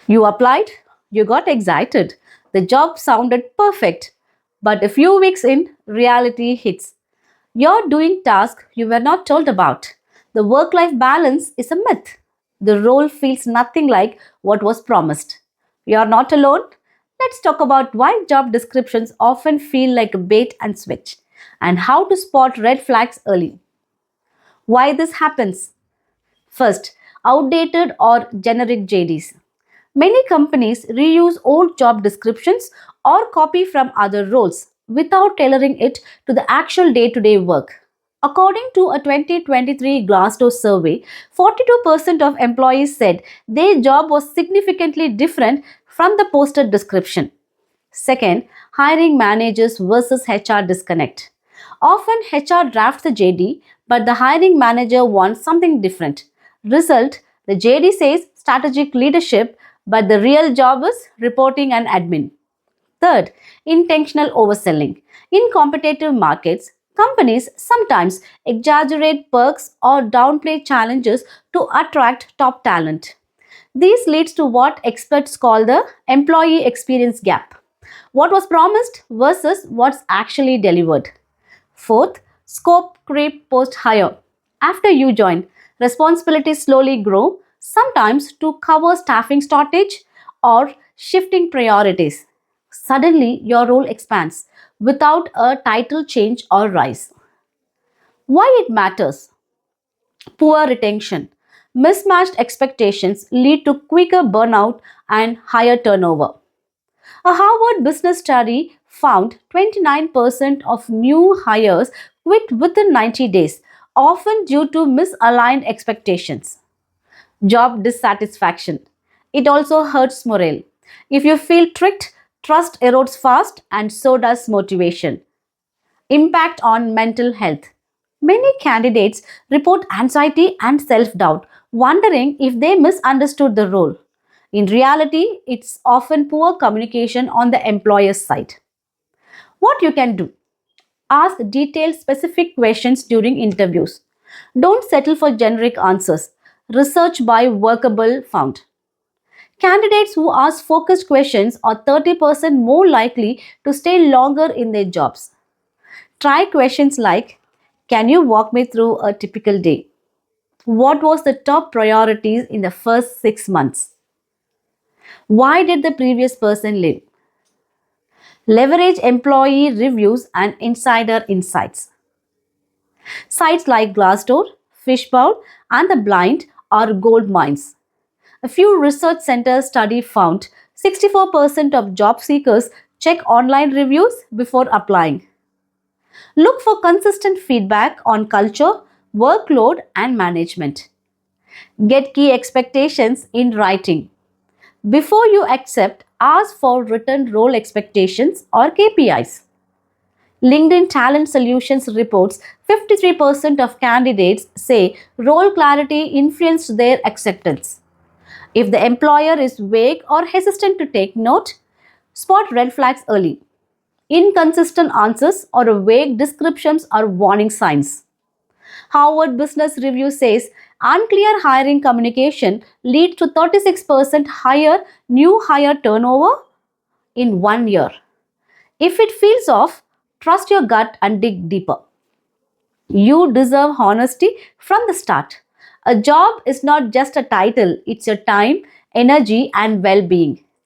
You applied, you got excited. The job sounded perfect. But a few weeks in, reality hits. You're doing tasks you were not told about. The work life balance is a myth. The role feels nothing like what was promised. You're not alone. Let's talk about why job descriptions often feel like a bait and switch and how to spot red flags early. Why this happens? First, outdated or generic JDs. Many companies reuse old job descriptions or copy from other roles without tailoring it to the actual day to day work. According to a 2023 Glassdoor survey, 42% of employees said their job was significantly different from the posted description. Second, hiring managers versus HR disconnect. Often HR drafts the JD, but the hiring manager wants something different. Result, the JD says strategic leadership, but the real job is reporting and admin. Third, intentional overselling. In competitive markets, companies sometimes exaggerate perks or downplay challenges to attract top talent. This leads to what experts call the employee experience gap. What was promised versus what's actually delivered. Fourth, scope creep post hire. After you join, responsibilities slowly grow, sometimes to cover staffing shortage or shifting priorities. Suddenly, your role expands without a title change or rise. Why it matters? Poor retention. Mismatched expectations lead to quicker burnout and higher turnover. A Harvard business study found 29% of new hires quit within 90 days, often due to misaligned expectations. Job dissatisfaction. It also hurts morale. If you feel tricked, trust erodes fast, and so does motivation. Impact on mental health. Many candidates report anxiety and self doubt, wondering if they misunderstood the role. In reality, it's often poor communication on the employer's side. What you can do? Ask detailed, specific questions during interviews. Don't settle for generic answers. Research by Workable found. Candidates who ask focused questions are 30% more likely to stay longer in their jobs. Try questions like, can you walk me through a typical day? What was the top priorities in the first 6 months? Why did the previous person leave? Leverage employee reviews and insider insights. Sites like Glassdoor, Fishbowl, and The Blind are gold mines. A few research centers study found 64% of job seekers check online reviews before applying. Look for consistent feedback on culture, workload, and management. Get key expectations in writing. Before you accept, ask for written role expectations or KPIs. LinkedIn Talent Solutions reports 53% of candidates say role clarity influenced their acceptance. If the employer is vague or hesitant to take note, spot red flags early. Inconsistent answers or vague descriptions are warning signs. Harvard Business Review says unclear hiring communication leads to 36% higher new hire turnover in 1 year. If it feels off, trust your gut and dig deeper. You deserve honesty from the start. A job is not just a title, it's your time, energy, and well being.